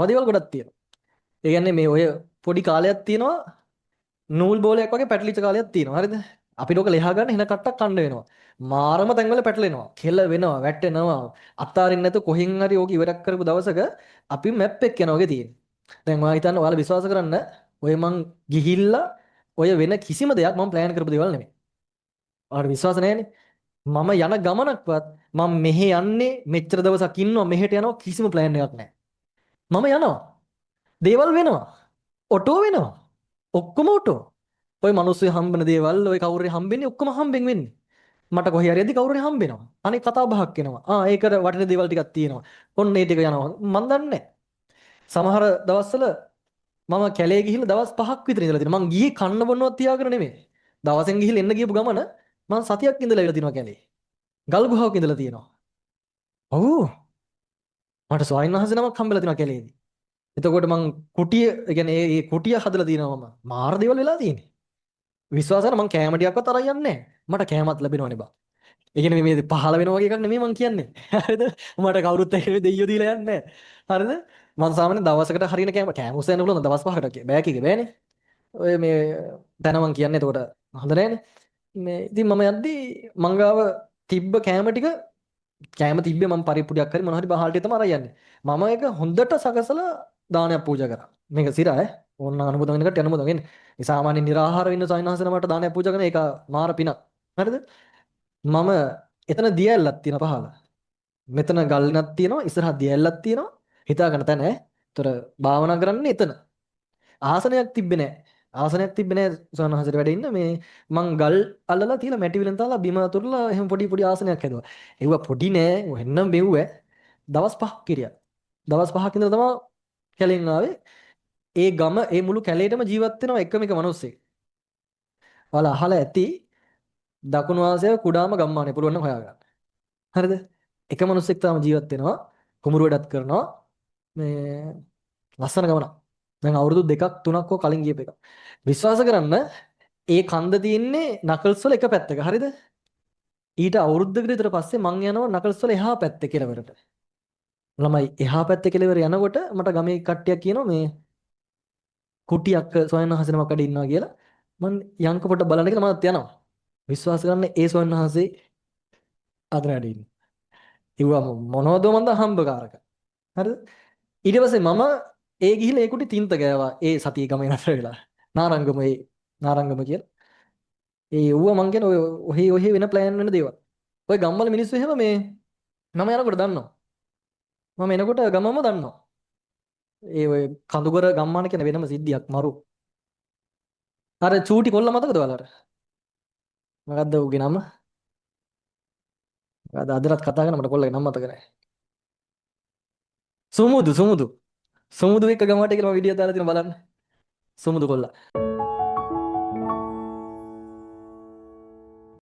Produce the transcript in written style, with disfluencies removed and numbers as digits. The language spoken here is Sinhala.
දේවල් ගොඩක් තියෙනවා. ඒ කියන්නේ මේ ඔය පොඩි කාලයක් තියෙනවා නූල් බෝලයක් වගේ පැටලිච්ච කාලයක් තියෙනවා. හරිද? අපිට ඔක ලෙහා ගන්න හින කට්ටක් කන්න වෙනවා. මාරම තැන්වල පැටලෙනවා. කෙල වෙනවා, වැටෙනවා. අතාරින්න නැතු කොහෙන් හරි ඕක ඉවරක් කරපු දවසක අපි මැප් එක යනවා වගේ තියෙනවා. දැන් ඔයා හිතන්න ඔයාලා විශ්වාස කරන්න ඔය මං ගිහිල්ලා ඔය වෙන කිසිම දෙයක් මම ප්ලෑන් කරපු දේවල් නෙමෙයි. ඔයාලට විශ්වාස නැහැනේ. මම යන ගමනක්වත් මම මෙහෙ යන්නේ මෙච්චර දවසක් ඉන්නවා මෙහෙට යනවා කිසිම ප්ලෑන් එකක් නැහැ. මම යනවා. දේවල් වෙනවා. ඔටෝ වෙනවා. ඔක්කොම ඔටෝ. ඔය මිනිස්සු හම්බෙන දේවල් ඔය කවුරුරි හම්බෙන්නේ ඔක්කොම හම්බෙන් වෙන්නේ. මට කොහේ හරි යද්දි කවුරුරි හම්බෙනවා. අනේ කතා බහක් වෙනවා. ඒකට වටින දේවල් ටිකක් තියෙනවා. ඔන්න ඒ ටික යනවා. මන් දන්නේ නැහැ. සමහර දවස්වල මම කැලේ ගිහිල්ලා දවස් 5ක් විතර ඉඳලා තිනවා. මං ගියේ කන්න බොන්නවත් තියාගෙන නෙමෙයි. දවසෙන් ගිහිල්ලා එන්න ගියපු ගමන මං සතියක් ඉඳලා ඉවලා තිනවා කැලේ. ගල් ගුහාවක ඉඳලා තියෙනවා. ඔව්. මට ස්වාමීන් වහන්සේ නමක් හම්බෙලා තිනවා කැලේදී. එතකොට මං කුටිය, ඒ කියන්නේ ඒ කුටිය හදලා තියෙනවා මම. මාර දේවල් වෙලා තියෙන්නේ. විශ්වාස කරන්න මං කැම ටිකක්වත් අරන් යන්නේ නැහැ. මට කැමත් ලැබෙනවනේ බා. ඒ කියන්නේ මේ පහල වෙනවා වගේ එකක් නෙමෙයි මං කියන්නේ. හරිද? මට කවුරුත් එක්ක දෙයියෝ දීලා යන්නේ නැහැ. හරිද? මං සාමාන්‍යයෙන් දවසකට හරියන කෑම උස්සන්න පුළුවන් දවස් 5කට බෑ කීක බෑනේ. ඔය මේ දැන මං කියන්නේ එතකොට හොඳ නැහැනේ. මේ ඉතින් මම යද්දි මංගාව තිබ්බ කෑම ටික කෑම තිබ්බේ මම පරිප්පුඩියක් හරි මොනවා හරි බහල් ටික තමයි අරන් යන්නේ. මම ඒක හොඳට සකසලා දානයක් පූජා කරා. මේක සිරා ඕන්න අනුමත වෙනකට අනුමත වෙන්නේ. ඒ සාමාන්‍ය නිරාහාර වෙන්න සවිනාසන මට දානයක් පූජා කරන ඒක මාර පිනක්. හරිද? මම එතන දියැලක් තියෙන පහල. මෙතන ගල්නක් තියෙනවා ඉස්සරහ දියැලක් තියෙනවා. හිතා ගන්න තැන ඒතර භාවනා කරන්නේ එතන. ආසනයක් තිබ්බේ නැහැ. ආසනයක් තිබ්බේ නැහැ සවනහසට වැඩ ඉන්න මේ මං ගල් අල්ලලා තියලා මැටි විලෙන් තාලා බිම අතුරලා එහෙම පොඩි පොඩි ආසනයක් හැදුවා. ඒව පොඩි නෑ වෙන්නම් බෙව්වේ. දවස් 5ක් කිරියා. දවස් 5ක් ඉඳලා තමයි කැලෙන් ආවේ. ඒ ගම ඒ මුළු කැලේටම ජීවත් වෙනවා එකම එක මිනිස්සෙක්. ඔයාලා අහලා ඇති දකුණු ආසියාවේ කුඩාම ගම්මානය පුළුවන් නම් හොයාගන්න. හරිද? එක මිනිස්සෙක් තාම ජීවත් වෙනවා. කුඹුරු වැඩත් කරනවා. මේ ලස්සන ගමනක්. දැන් අවුරුදු 2ක් 3ක් හෝ කලින් ගියප එක. විශ්වාස කරන්න ඒ කන්ද තියෙන්නේ නකල්ස් වල එක පැත්තක. හරිද? ඊට අවුරුද්දකට විතර පස්සේ මං යනවා නකල්ස් වල එහා පැත්තේ කෙළවරට. ළමයි එහා පැත්තේ කෙළවර යනකොට මට ගමේ කට්ටියක් කියනවා මේ කුටියක් සොයන්න හසනමක් අඩ ඉන්නවා කියලා. මං යංක පොඩ බලන්න කියලා මමත් යනවා. විශ්වාස කරන්න ඒ සොයන්න හසේ අතන වැඩ ඉන්නේ. ඉව්වා මොනවද මන්ද හම්බකාරක. හරිද? ඊට පස්සේ මම ඒ ගිහිල්ලා ඒ කුටි තින්ත ගෑවා. ඒ සතිය ගමේ නතර වෙලා. නාරංගම කියලා. ඒ ඌව මං කියන ඔය ඔහේ වෙන ප්ලෑන් වෙන දේවල්. ඔය ගම්වල මිනිස්සු එහෙම මේ මම යනකොට දන්නවා. මම එනකොට ගමම දන්නවා. ඒ ඔය කඳුකර ගම්මාන කියන වෙනම සිද්ධියක් මරු. අර චූටි කොල්ල මතකද ඔයාලට? මොකද්ද ඌගේ නම? මොකද්ද අදටත් කතා කරන මට කොල්ලගේ නම මතක නැහැ. සුමුදු. සුමුදු එක්ක ගමට කියලා මම වීඩියෝ දාලා තියෙනවා බලන්න. සුමුදු කොල්ලා.